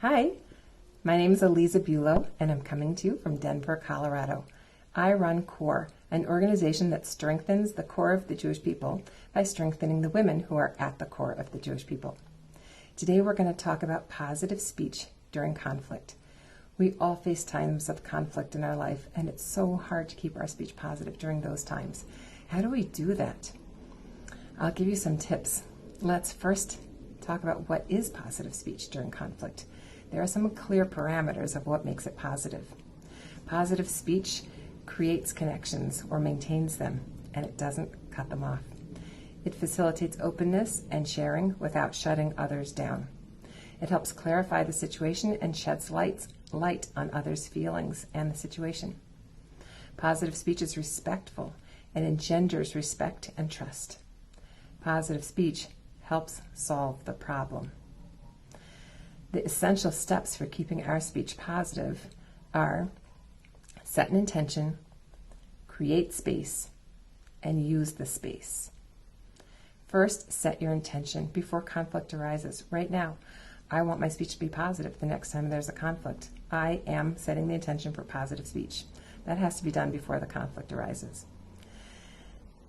Hi, my name is Aliza Bulow, and I'm coming to you from Denver, Colorado. I run CORE, an organization that strengthens the core of the Jewish people by strengthening the women who are at the core of the Jewish people. Today we're going to talk about positive speech during conflict. We all face times of conflict in our life, and it's so hard to keep our speech positive during those times. How do we do that? I'll give you some tips. Let's first talk about what is positive speech during conflict. There are some clear parameters of what makes it positive. Positive speech creates connections or maintains them, and it doesn't cut them off. It facilitates openness and sharing without shutting others down. It helps clarify the situation and sheds light on others' feelings and the situation. Positive speech is respectful and engenders respect and trust. Positive speech helps solve the problem. The essential steps for keeping our speech positive are set an intention, create space, and use the space. First, set your intention before conflict arises. Right now, I want my speech to be positive the next time there's a conflict. I am setting the intention for positive speech. That has to be done before the conflict arises.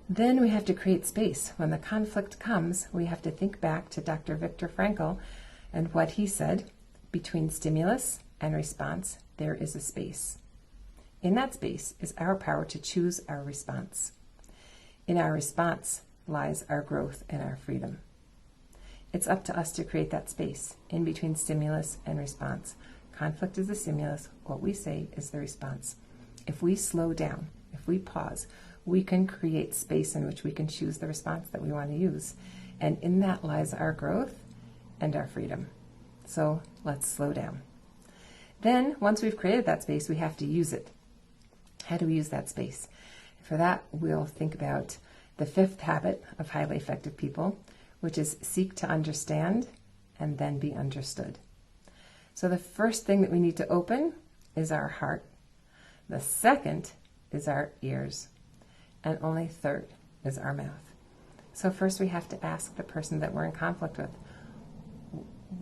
Then we have to create space. When the conflict comes, we have to think back to Dr. Viktor Frankl and what he said, between stimulus and response, there is a space. In that space is our power to choose our response. In our response lies our growth and our freedom. It's up to us to create that space in between stimulus and response. Conflict is the stimulus, what we say is the response. If we slow down, if we pause, we can create space in which we can choose the response that we want to use. And in that lies our growth and our freedom. So let's slow down. Then, once we've created that space, we have to use it. How do we use that space? For that, we'll think about the fifth habit of highly effective people, which is seek to understand and then be understood. So the first thing that we need to open is our heart. The second is our ears. And only third is our mouth. So first we have to ask the person that we're in conflict with,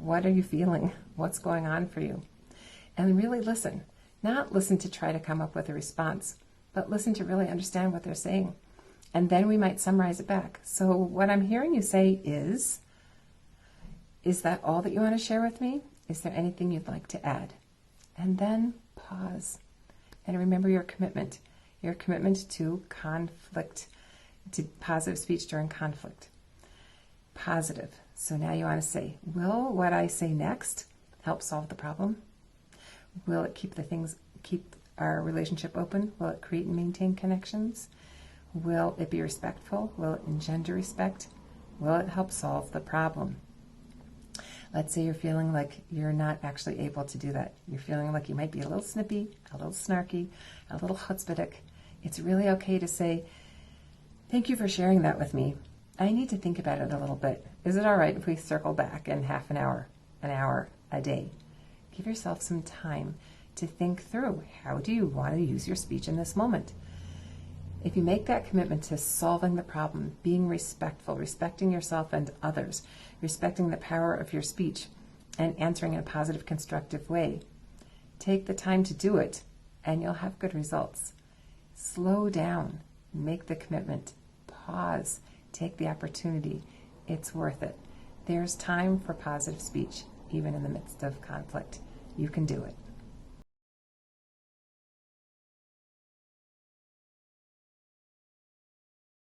what are you feeling? What's going on for you? And really listen. Not listen to try to come up with a response, but listen to really understand what they're saying. And then we might summarize it back. So what I'm hearing you say is that all that you want to share with me? Is there anything you'd like to add? And then pause. And remember your commitment to conflict, to positive speech during conflict. Positive. So now you want to say, will what I say next help solve the problem? Will it keep our relationship open? Will it create and maintain connections? Will it be respectful? Will it engender respect? Will it help solve the problem? Let's say you're feeling like you're not actually able to do that. You're feeling like you might be a little snippy, a little snarky, a little chutzpahdik. It's really okay to say, thank you for sharing that with me. I need to think about it a little bit. Is it all right if we circle back in half an hour, a day? Give yourself some time to think through, how do you want to use your speech in this moment? If you make that commitment to solving the problem, being respectful, respecting yourself and others, respecting the power of your speech, and answering in a positive, constructive way, take the time to do it, and you'll have good results. Slow down, make the commitment, pause, take the opportunity. It's worth it. There's time for positive speech, even in the midst of conflict. You can do it.